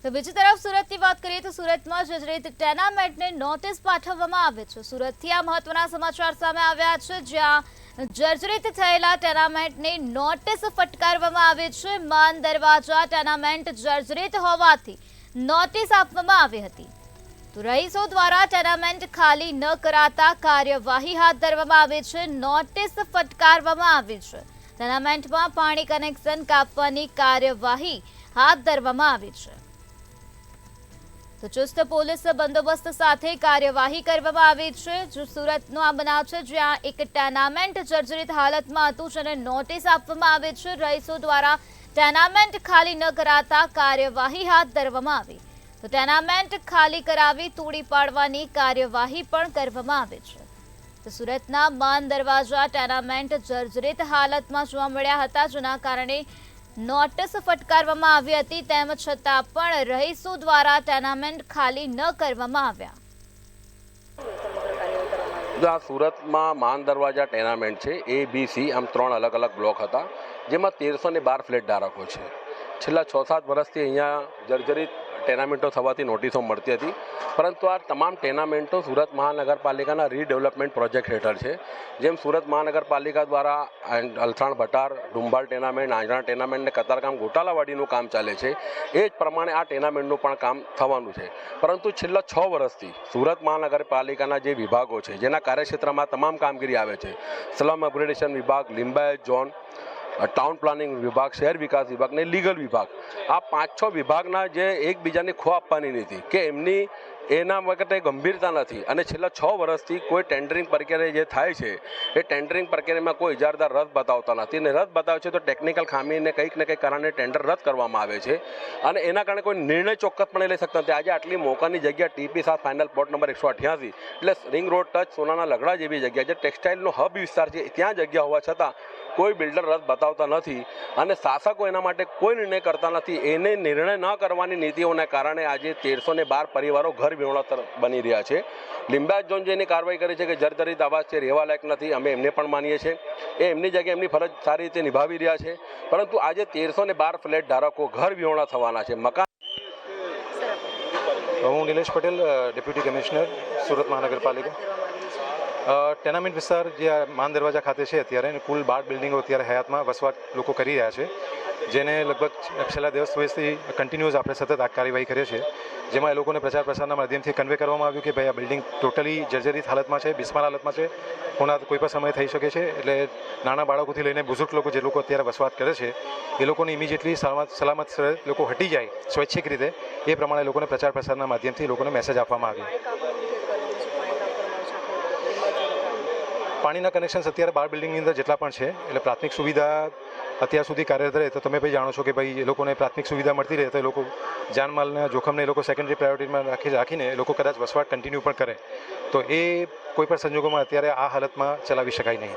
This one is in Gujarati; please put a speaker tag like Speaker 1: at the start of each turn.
Speaker 1: તો બીજી તરફ સુરતની વાત કરીએ તો સુરતમાં જર્જરિત ટેનામેન્ટને નોટિસ પાઠવવામાં આવે છે। સુરતથી આ મહત્વના સમાચાર સામે આવ્યા છે, જ્યાં જર્જરિત થયેલા ટેનામેન્ટને નોટિસ ફટકારવામાં આવી છે। માન દરવાજા ટેનામેન્ટ જર્જરિત હોવાથી નોટિસ આપવામાં આવી હતી, તો રહીશો દ્વારા ટેનામેન્ટ ખાલી ન કરાતા કાર્યવાહી હાથ ધરવામાં આવી છે। નોટિસ ફટકારવામાં આવી છે। ટેનામેન્ટમાં પાણી કનેક્શન કાપવાની કાર્યવાહી હાથ ધરવામાં આવી છે, તો ચુસ્ત પોલીસ બંદોબસ્ત સાથે કાર્યવાહી કરવામાં આવી છે। જો સુરતનો આ બનાવ છે, જ્યાં એક ટેનામેન્ટ જર્જરિત હાલતમાં હતું, જેને નોટિસ આપવામાં આવી છે। રહીશો દ્વારા ટેનામેન્ટ ખાલી ન કરાતા કાર્યવાહી હાથ ધરવામાં આવી, તો ટેનામેન્ટ ખાલી કરાવી તોડી પાડવાની કાર્યવાહી પણ કરવામાં આવી છે। તો સુરતના માન દરવાજા ટેનામેન્ટ જર્જરિત હાલતમાં જોવા મળ્યા હતા, જેના કારણે નોટિસ ફટકારવામાં આવી હતી, તેમ છતાં પણ રહીશો દ્વારા ટેનામેન્ટ ખાલી ન કરવામાં આવ્યા।
Speaker 2: આ સુરતમાં માન દરવાજા ટેનામેન્ટ છે, એ બી સી આમ 3 અલગ અલગ બ્લોક હતા, જેમાં 1312 ફ્લેટ ધારકો છે। છેલ્લા 6-7 વર્ષથી અહીંયા જર્જરિત ટેનામેન્ટો થવાથી નોટિસો મળતી હતી, પરંતુ આ તમામ ટેનામેન્ટો સુરત મહાનગરપાલિકાના રીડેવલપમેન્ટ પ્રોજેક્ટ હેઠળ છે। જેમ સુરત મહાનગરપાલિકા દ્વારા અલથાણ ભટાર, ડુંબાલ ટેનામેન્ટ, આંજણા ટેનામેન્ટ ને કતારગામ ગોટાલાવાડીનું કામ ચાલે છે, એ જ પ્રમાણે આ ટેનામેન્ટનું પણ કામ થવાનું છે। પરંતુ છેલ્લા 6 વર્ષથી સુરત મહાનગરપાલિકાના જે વિભાગો છે, જેના કાર્યક્ષેત્રમાં તમામ કામગીરી આવે છે, સ્લમ અપગ્રેડેશન વિભાગ, લિંબાયત ઝોન, ટાઉન પ્લાનિંગ વિભાગ, શહેર વિકાસ વિભાગ ને લીગલ વિભાગ, આ 5-6 વિભાગના જે એકબીજાને ખો આપવાની નીતિ કે એમની એના વખતે ગંભીરતા નથી, અને છેલ્લા 6 વર્ષથી કોઈ ટેન્ડરિંગ પ્રક્રિયા જે થાય છે, એ ટેન્ડરિંગ પ્રક્રિયામાં કોઈ ઇજારદાર રદ બતાવતા નથી, અને રદ બતાવે છે તો ટેકનિકલ ખામીને કંઈક ને કંઈક કારણે ટેન્ડર રદ કરવામાં આવે છે, અને એના કારણે કોઈ નિર્ણય ચોક્કસપણે લઈ શકતા નથી। આજે આટલી મોકાની જગ્યા TP7 ફાઇનલ પ્લોટ નંબર 188, એટલે રિંગ રોડ ટચ સોનાના લગડા જેવી જગ્યા, જે ટેક્સટાઇલનો હબ વિસ્તાર છે, ત્યાં જગ્યા હોવા છતાં કોઈ બિલ્ડર રદ બતાવતા નથી, અને શાસકો એના માટે કોઈ નિર્ણય કરતા નથી। એને નિર્ણય ન કરવાની નીતિઓના કારણે આજે 1312 પરિવારો ઘર વિહોણા બની રહ્યા છે। લિંબાયત ઝોન જેની કાર્યવાહી કરી છે કે જર્જરિત આવાસ છે, રહેવા લાયક નથી, અમે એમને પણ માનીએ છીએ, એ એમની જગ્યાએ એમની ફરજ સારી રીતે નિભાવી રહ્યા છે, પરંતુ આજે 1312 ફ્લેટ ધારકો ઘર વિહોણા થવાના છે। મકાન
Speaker 3: હું નિલેશ પટેલ, ડેપ્યુટી કમિશનર, સુરત મહાનગરપાલિકા। ટેનામેન્ટ વિસ્તાર જે માન દરવાજા ખાતે છે અત્યારે, કુલ 12 બિલ્ડિંગો અત્યારે હયાતમાં વસવાટ લોકો કરી રહ્યા છે, જેને લગભગ છેલ્લા 10 વર્ષથી કન્ટિન્યુઅસ આપણે સતત આ કાર્યવાહી કરીએ છીએ, જેમાં એ લોકોને પ્રચાર પ્રસારના માધ્યમથી કન્વે કરવામાં આવ્યું કે ભાઈ આ બિલ્ડિંગ ટોટલી જર્જરિત હાલતમાં છે, બિસ્માર હાલતમાં છે, હોનાર કોઈ પણ સમય થઈ શકે છે, એટલે નાના બાળકોથી લઈને બુઝુર્ગ લોકો જે લોકો અત્યારે વસવાટ કરે છે, એ લોકોને ઇમિડિયેટલી સલામત લોકો હટી જાય સ્વૈચ્છિક રીતે, એ પ્રમાણે લોકોને પ્રચાર પ્રસારના માધ્યમથી લોકોને મેસેજ આપવામાં આવ્યો। પાણીના કનેક્શન્સ અત્યારે 12 બિલ્ડિંગની અંદર જેટલા પણ છે, એટલે પ્રાથમિક સુવિધા અત્યાર સુધી કાર્યરત રહે, તો તમે ભાઈ જાણો છો કે ભાઈ એ લોકોને પ્રાથમિક સુવિધા મળતી રહે, તો એ લોકો જાનમાલના જોખમને એ લોકો સેકન્ડરી પ્રાયોરિટીમાં રાખીને એ લોકો કદાચ વસવાટ કન્ટિન્યુ પણ કરે, તો એ કોઈ પણ સંજોગોમાં અત્યારે આ હાલતમાં ચલાવી શકાય નહીં।